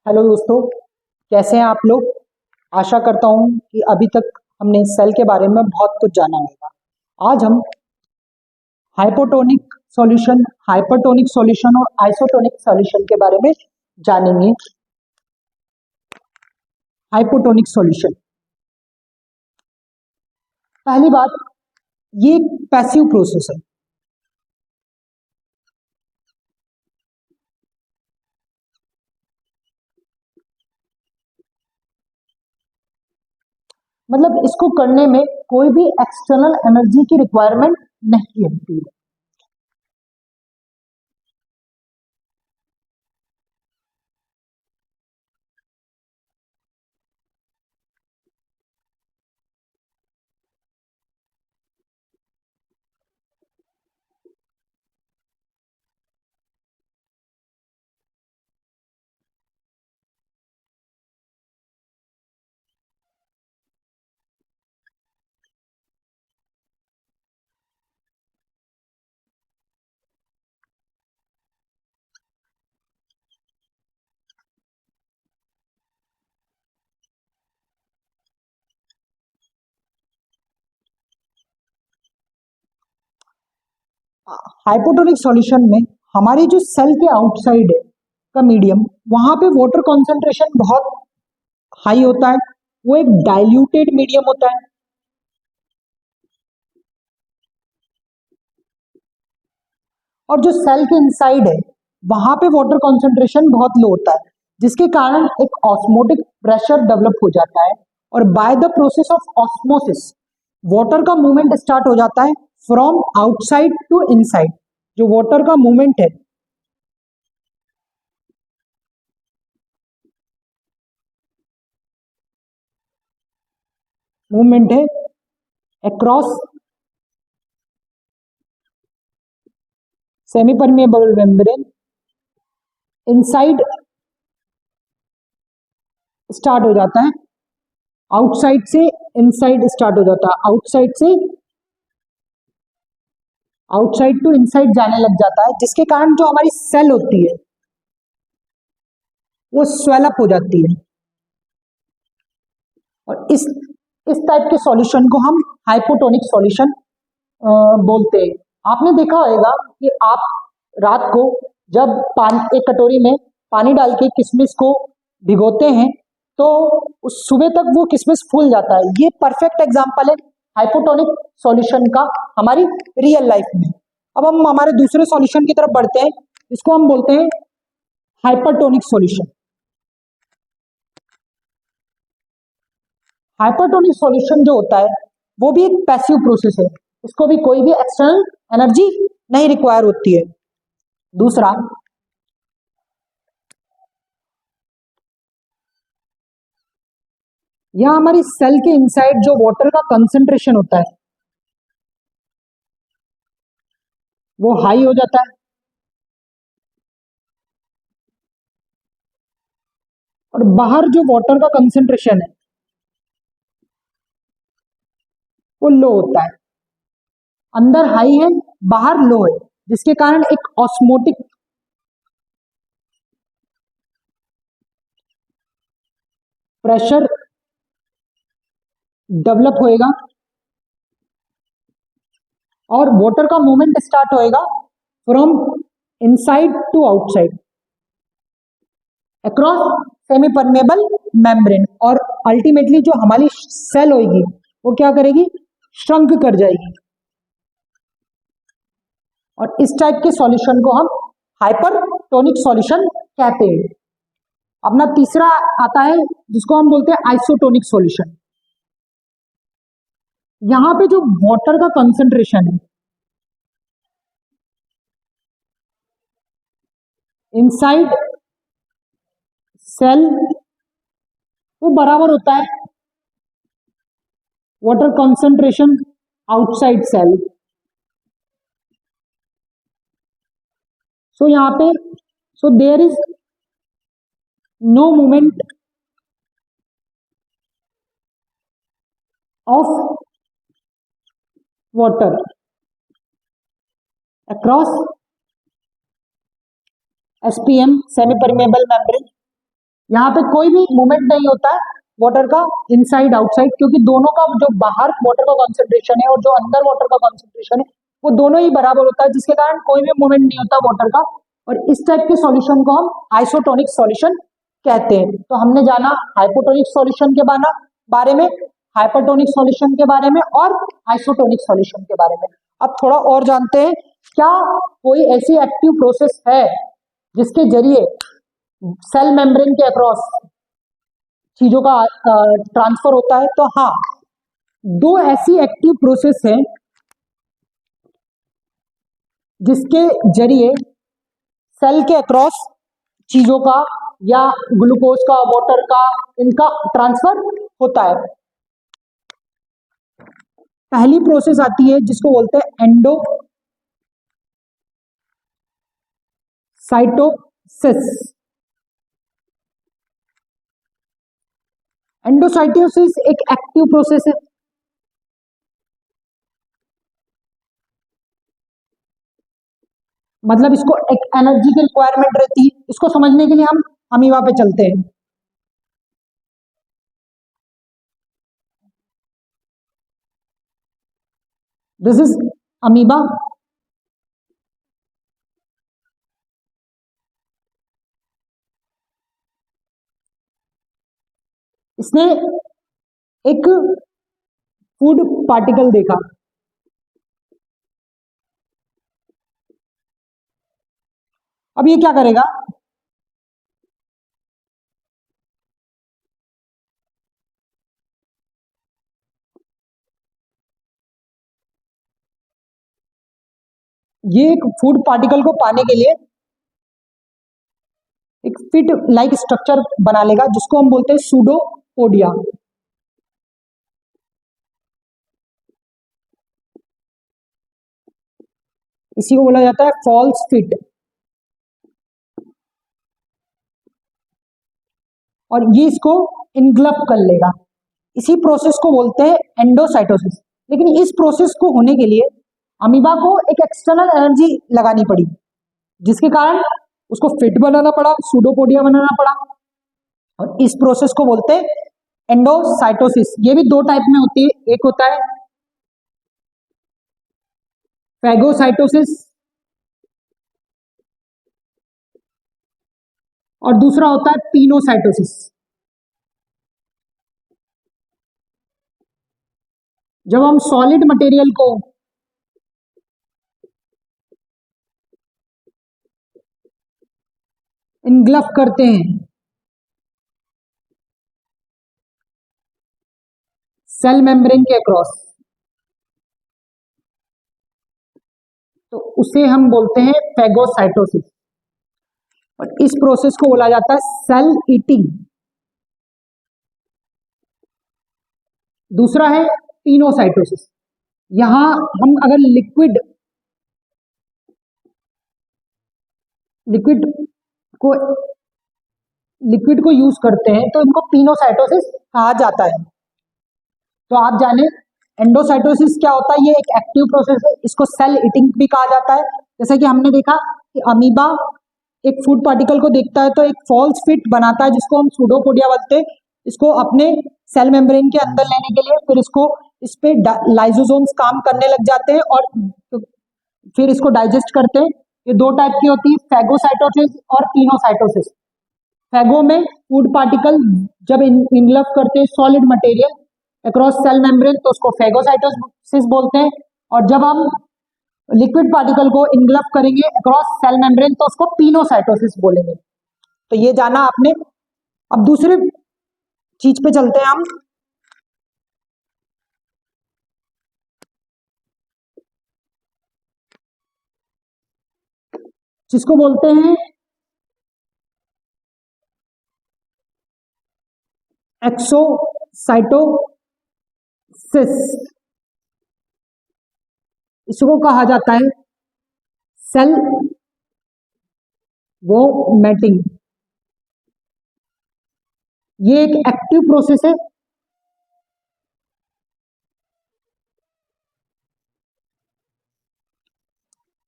Hello दोस्तों, कैसे हैं आप लोग। आशा करता हूं कि अभी तक हमने सेल के बारे में बहुत कुछ जाना होगा। आज हम हाइपोटोनिक सॉल्यूशन और आइसोटोनिक सॉल्यूशन के बारे में जानेंगे। हाइपोटोनिक सॉल्यूशन, पहली बात, ये एक पैसिव प्रोसेस है। मतलब इसको करने में कोई भी एक्सटर्नल एनर्जी की रिक्वायरमेंट नहीं होती है। हाइपोटोनिक सॉल्यूशन में हमारी जो सेल के आउटसाइड है का मीडियम, वहां पे वाटर कॉन्सेंट्रेशन बहुत हाई होता है। वो एक डाइल्यूटेड मीडियम होता है। और जो सेल के इनसाइड है वहां पे वाटर कॉन्सेंट्रेशन बहुत लो होता है, जिसके कारण एक ऑस्मोटिक प्रेशर डेवलप हो जाता है। और by the process of osmosis water का मूवमेंट स्टार्ट हो जाता है फ्रॉम आउटसाइड टू इनसाइड। जो वाटर का मूवमेंट है across semi permeable membrane, inside start हो जाता है, आउटसाइड से इनसाइड स्टार्ट हो जाता है, आउटसाइड टू इनसाइड जाने लग जाता है, जिसके कारण जो हमारी सेल होती है वो स्वेलअप हो जाती है। और इस टाइप के सॉल्यूशन को हम हाइपोटोनिक सॉल्यूशन बोलते हैं। आपने देखा होगा कि आप रात को जब पानी, एक कटोरी में पानी डाल के किशमिश को भिगोते हैं तो उस सुबह तक वो किशमिश फूल जाता है। ये परफेक्ट एग्जांपल है हाइपोटोनिक सॉल्यूशन का हमारी रियल लाइफ में। अब हम हमारे दूसरे सॉल्यूशन की तरफ बढ़ते हैं, इसको हम बोलते हैं हाइपरटोनिक सॉल्यूशन। हाइपरटोनिक सॉल्यूशन जो होता है वो भी एक पैसिव प्रोसेस है। इसको भी कोई भी एक्सटर्नल एनर्जी नहीं रिक्वायर होती है। दूसरा, यहां हमारी सेल के इनसाइड जो वाटर का कंसंट्रेशन होता है वो हाई हो जाता है, और बाहर जो वाटर का कंसंट्रेशन है वो लो होता है। अंदर हाई है, बाहर लो है, जिसके कारण एक ऑस्मोटिक प्रेशर डेवलप होएगा और वाटर का मूवमेंट स्टार्ट होएगा from inside to outside across semi permeable membrane. और अल्टीमेटली जो हमारी सेल होगी वो क्या करेगी, श्रंक कर जाएगी। और इस टाइप के सॉल्यूशन को हम हाइपरटोनिक सॉल्यूशन कहते हैं। अपना तीसरा आता है जिसको हम बोलते हैं आइसोटोनिक सॉल्यूशन। यहां पे जो वाटर का कंसंट्रेशन है इनसाइड सेल वो बराबर होता है water concentration outside cell. So यहां पे there is no movement of water across SPM semi permeable membrane यहाँ पे कोई भी मूवमेंट नहीं होता है वाटर का इनसाइड आउटसाइड, क्योंकि दोनों का जो बाहर वाटर का कॉन्सेंट्रेशन है और जो अंदर वाटर का कॉन्सेंट्रेशन है वो दोनों ही बराबर होता है, जिसके कारण कोई भी मूवमेंट नहीं होता वाटर का। और इस टाइप के सॉल्यूशन को हम आइसोटोनिक सॉल्यूशन कहते हैं। तो हमने जाना हाइपोटोनिक सॉल्यूशन के बारे में, हाइपरटोनिक सॉल्यूशन के बारे में और आइसोटोनिक सॉल्यूशन के बारे में। अब थोड़ा और जानते हैं, क्या कोई ऐसी एक्टिव प्रोसेस है जिसके जरिए सेल मेम्ब्रेन के अक्रॉस चीजों का ट्रांसफर होता है? तो हाँ, दो ऐसी एक्टिव प्रोसेस हैं जिसके जरिए सेल के अक्रॉस चीजों का या ग्लूकोज का, वाटर का, इनका ट्रांसफर होता है। पहली प्रोसेस आती है जिसको बोलते हैं एंडोसाइटोसिस। एंडोसाइटोसिस एक एक्टिव प्रोसेस है। मतलब इसको एक एनर्जी की रिक्वायरमेंट रहती है। इसको समझने के लिए हम अमीबा पे चलते हैं। This is amoeba. इसने एक फूड पार्टिकल देखा। अब ये क्या करेगा? ये एक फूड पार्टिकल को पाने के लिए एक फिट लाइक स्ट्रक्चर बना लेगा जिसको हम बोलते हैं सूडोपोडिया। इसी को बोला जाता है फॉल्स फिट। और ये इसको इनग्लफ कर लेगा। इसी प्रोसेस को बोलते हैं एंडोसाइटोसिस। लेकिन इस प्रोसेस को होने के लिए अमीबा को एक एक्सटर्नल एनर्जी लगानी पड़ी, जिसके कारण उसको फिट बनाना पड़ा, सूडोपोडिया बनाना पड़ा। और इस प्रोसेस को बोलते हैं एंडोसाइटोसिस। ये भी दो टाइप में होती है, एक होता है फैगोसाइटोसिस और दूसरा होता है पिनोसाइटोसिस। जब हम सॉलिड मटेरियल को इनग्लफ करते हैं सेल मेम्ब्रेन के अक्रॉस, तो उसे हम बोलते हैं फैगोसाइटोसिस। और इस प्रोसेस को बोला जाता है सेल ईटिंग। दूसरा है पिनोसाइटोसिस। यहां हम अगर लिक्विड को लिक्विड को यूज करते हैं तो इनको पिनोसाइटोसिस कहा जाता है। तो आप जाने एंडोसाइटोसिस क्या होता है। ये एक एक्टिव प्रोसेस है, इसको सेल ईटिंग भी कहा जाता है। जैसे कि हमने देखा कि अमीबा एक फूड पार्टिकल को देखता है तो एक फॉल्स फिट बनाता है जिसको हम सूडोपोडिया बोलते हैं। इसको अपने सेल मेम्ब्रेन के अंदर लेने के लिए फिर इसको इस पे लाइसोसोम्स काम करने लग जाते हैं और फिर इसको डाइजेस्ट करते हैं। ये दो टाइप की होती है, फैगोसाइटोसिस और पिनोसाइटोसिस। फैगो में फूड पार्टिकल जब इनग्लफ करते हैं solid material across cell membrane तो उसको फैगोसाइटोसिस बोलते हैं। और जब हम लिक्विड पार्टिकल को इनग्लफ करेंगे अक्रॉस सेल मेम्ब्रेन तो उसको पिनोसाइटोसिस बोलेंगे। तो ये जाना आपने। अब दूसरे चीज पे चलते हैं हम। जिसको बोलते हैं एक्सोसाइटोसिस। इसको कहा जाता है सेल वोमेटिंग। ये एक एक्टिव प्रोसेस है।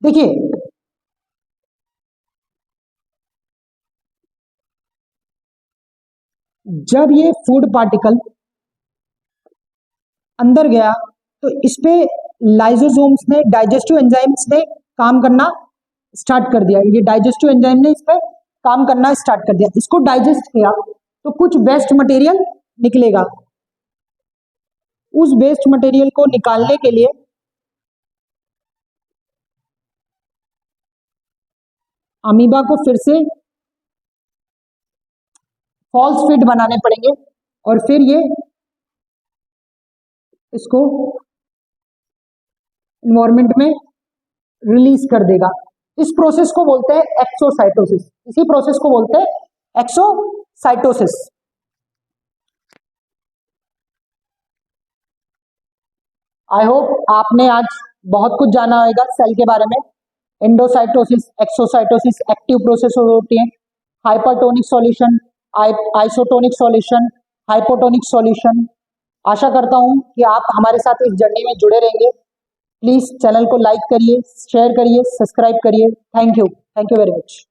देखिए, जब ये फूड पार्टिकल अंदर गया तो इस पे लाइसोसोम्स ने, डाइजेस्टिव एंजाइम्स ने काम करना स्टार्ट कर दिया। ये डाइजेस्टिव एंजाइम ने इस पे काम करना स्टार्ट कर दिया। इसको डाइजेस्ट किया तो कुछ वेस्ट मटेरियल निकलेगा। उस वेस्ट मटेरियल को निकालने के लिए अमीबा को फिर से फॉल्स फीड बनाने पड़ेंगे और फिर ये इसको इन्वायरमेंट में रिलीज कर देगा। इस प्रोसेस को बोलते हैं एक्सोसाइटोसिस। इसी प्रोसेस को बोलते हैं एक्सोसाइटोसिस। आई होप आपने आज बहुत कुछ जाना होगा सेल के बारे में। एंडोसाइटोसिस, एक्सोसाइटोसिस एक्टिव प्रोसेस होती है, hypertonic solution, isotonic solution, hypotonic solution. आशा करता हूं कि आप हमारे साथ इस जर्नी में जुड़े रहेंगे। प्लीज चैनल को लाइक करिए, शेयर करिए, सब्सक्राइब करिए। Thank you very much.